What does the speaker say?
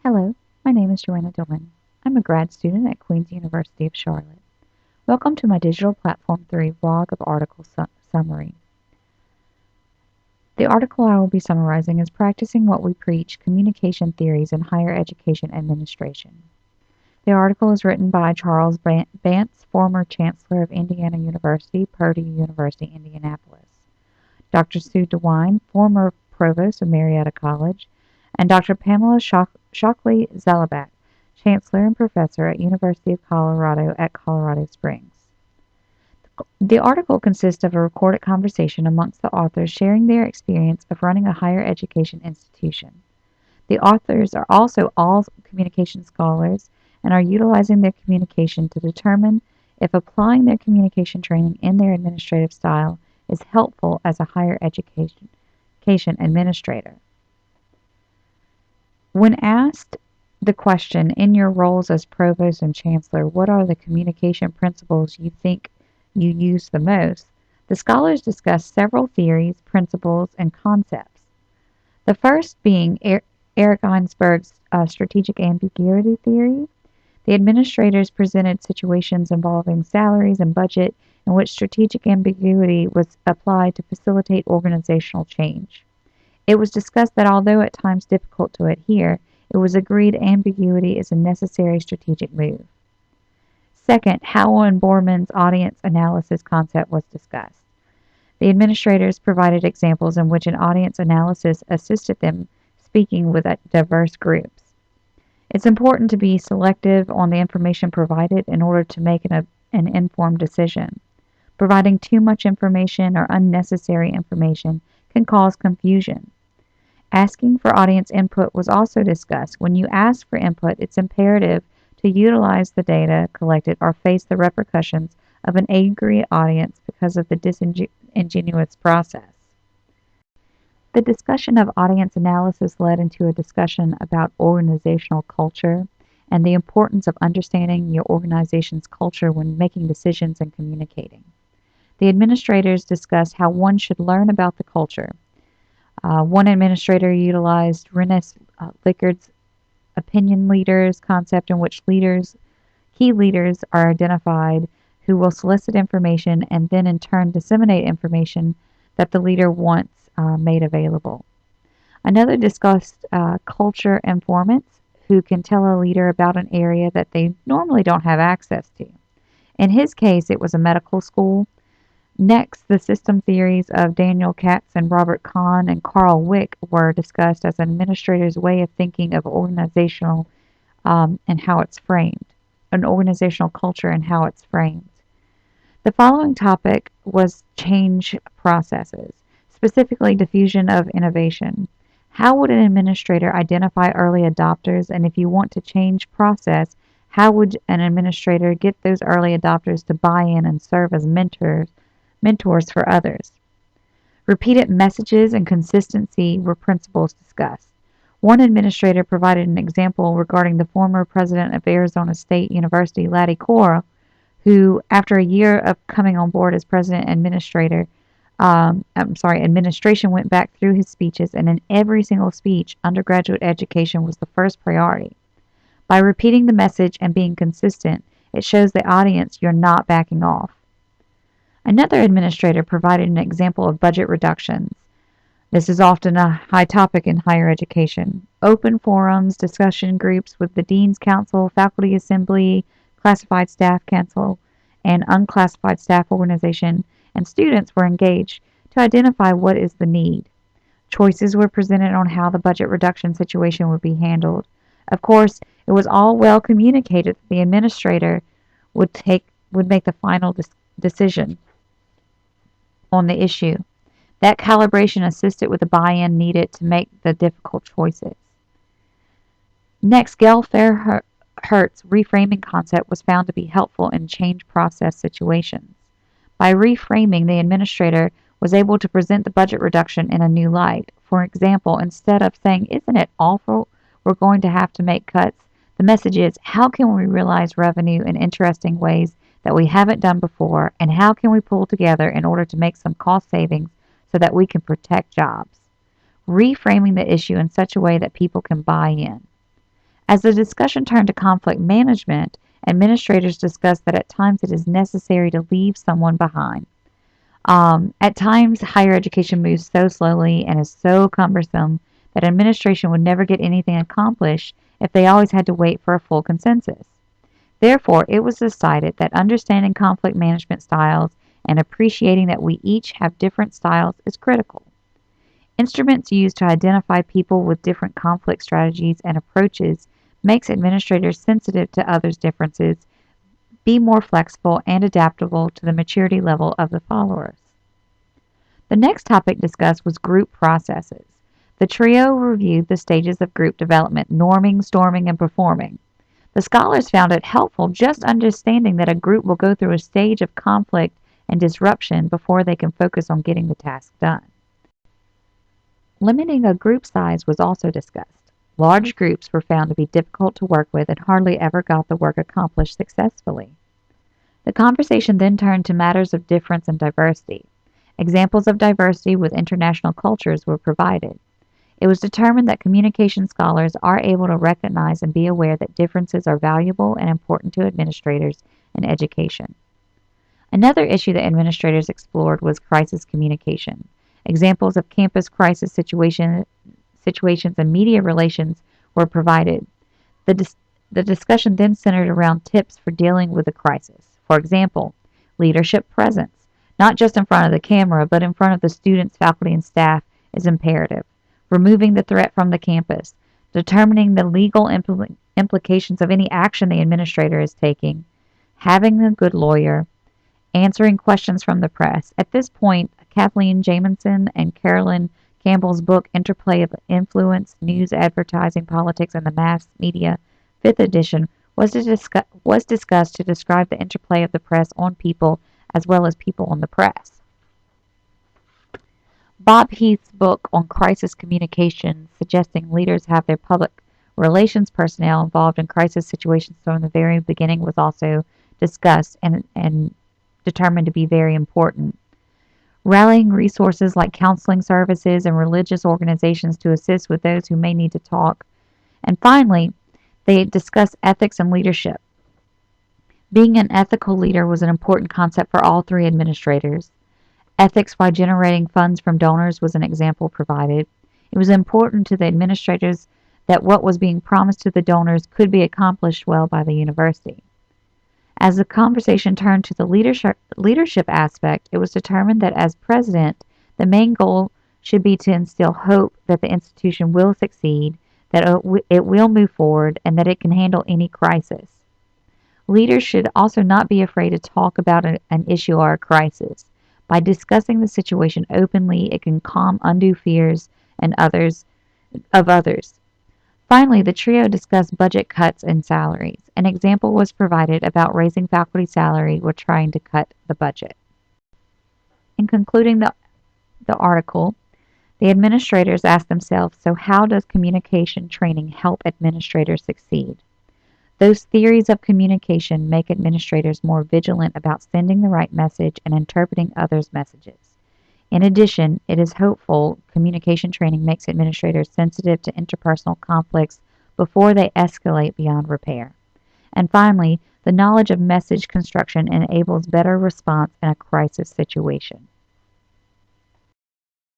Hello, my name is Joanna Dillman. I'm a grad student at Queen's University of Charlotte. Welcome to my Digital Platform 3 blog of article summary. The article I will be summarizing is Practicing What We Preach, Communication Theories in Higher Education Administration. The article is written by Charles Bantz, former Chancellor of Indiana University, Purdue University, Indianapolis, Dr. Sue DeWine, former Provost of Marietta College, and Dr. Pamela Shockley-Zalabak, Chancellor and Professor at University of Colorado at Colorado Springs. The article consists of a recorded conversation amongst the authors sharing their experience of running a higher education institution. The authors are also all communication scholars and are utilizing their communication to determine if applying their communication training in their administrative style is helpful as a higher education administrator. When asked the question, in your roles as provost and chancellor, what are the communication principles you think you use the most? The scholars discuss several theories, principles, and concepts. The first being Eric Einsberg's strategic ambiguity theory. The administrators presented situations involving salaries and budget in which strategic ambiguity was applied to facilitate organizational change. It was discussed that although at times difficult to adhere, it was agreed ambiguity is a necessary strategic move. Second, Howell and Borman's audience analysis concept was discussed. The administrators provided examples in which an audience analysis assisted them speaking with diverse groups. It's important to be selective on the information provided in order to make an informed decision. Providing too much information or unnecessary information can cause confusion. Asking for audience input was also discussed. When you ask for input, it's imperative to utilize the data collected or face the repercussions of an angry audience because of the disingenuous process. The discussion of audience analysis led into a discussion about organizational culture and the importance of understanding your organization's culture when making decisions and communicating. The administrators discussed how one should learn about the culture. One administrator utilized Rennes Likard's opinion leaders concept, in which key leaders are identified who will solicit information and then in turn disseminate information that the leader wants made available. Another discussed culture informants, who can tell a leader about an area that they normally don't have access to. In his case, it was a medical school. Next, the system theories of Daniel Katz and Robert Kahn and Carl Wick were discussed as an administrator's way of thinking of organizational and how it's framed, an organizational culture and how it's framed. The following topic was change processes, specifically diffusion of innovation. How would an administrator identify early adopters, and if you want to change process, how would an administrator get those early adopters to buy in and serve as mentors for others? Repeated messages and consistency were principles discussed. One administrator provided an example regarding the former president of Arizona State University, Laddie Cora, who, after a year of coming on board as president administration went back through his speeches, and in every single speech, undergraduate education was the first priority. By repeating the message and being consistent, it shows the audience you're not backing off. Another administrator provided an example of budget reductions. This is often a high topic in higher education. Open forums, discussion groups with the Dean's Council, Faculty Assembly, Classified Staff Council, and Unclassified Staff Organization, and students were engaged to identify what is the need. Choices were presented on how the budget reduction situation would be handled. Of course, it was all well communicated that the administrator would make the final decision on the issue. That calibration assisted with the buy-in needed to make the difficult choices. Next, Gail Fairhurst's reframing concept was found to be helpful in change process situations. By reframing, the administrator was able to present the budget reduction in a new light. For example, instead of saying, "Isn't it awful we're going to have to make cuts?" the message is, "How can we realize revenue in interesting ways that we haven't done before, and how can we pull together in order to make some cost savings so that we can protect jobs?" Reframing the issue in such a way that people can buy in. As the discussion turned to conflict management, administrators discussed that at times it is necessary to leave someone behind. At times, higher education moves so slowly and is so cumbersome that administration would never get anything accomplished if they always had to wait for a full consensus. Therefore, it was decided that understanding conflict management styles and appreciating that we each have different styles is critical. Instruments used to identify people with different conflict strategies and approaches makes administrators sensitive to others' differences, be more flexible and adaptable to the maturity level of the followers. The next topic discussed was group processes. The trio reviewed the stages of group development: norming, storming, and performing. The scholars found it helpful just understanding that a group will go through a stage of conflict and disruption before they can focus on getting the task done. Limiting a group size was also discussed. Large groups were found to be difficult to work with and hardly ever got the work accomplished successfully. The conversation then turned to matters of difference and diversity. Examples of diversity with international cultures were provided. It was determined that communication scholars are able to recognize and be aware that differences are valuable and important to administrators in education. Another issue that administrators explored was crisis communication. Examples of campus crisis situations and media relations were provided. The discussion then centered around tips for dealing with a crisis. For example, leadership presence, not just in front of the camera, but in front of the students, faculty, and staff, is imperative. Removing the threat from the campus, determining the legal implications of any action the administrator is taking, having a good lawyer, answering questions from the press. At this point, Kathleen Jamison and Carolyn Campbell's book, Interplay of Influence, News, Advertising, Politics, and the Mass Media, 5th edition, was discussed to describe the interplay of the press on people as well as people on the press. Bob Heath's book on crisis communication, suggesting leaders have their public relations personnel involved in crisis situations from the very beginning, was also discussed and determined to be very important. Rallying resources like counseling services and religious organizations to assist with those who may need to talk. And finally, they discussed ethics and leadership. Being an ethical leader was an important concept for all three administrators. Ethics by generating funds from donors was an example provided. It was important to the administrators that what was being promised to the donors could be accomplished well by the university. As the conversation turned to the leadership aspect, it was determined that as president, the main goal should be to instill hope that the institution will succeed, that it will move forward, and that it can handle any crisis. Leaders should also not be afraid to talk about an issue or a crisis. By discussing the situation openly, it can calm undue fears and others. Finally, the trio discussed budget cuts and salaries. An example was provided about raising faculty salary while trying to cut the budget. In concluding the article, the administrators asked themselves, so how does communication training help administrators succeed? Those theories of communication make administrators more vigilant about sending the right message and interpreting others' messages. In addition, it is hopeful communication training makes administrators sensitive to interpersonal conflicts before they escalate beyond repair. And finally, the knowledge of message construction enables better response in a crisis situation.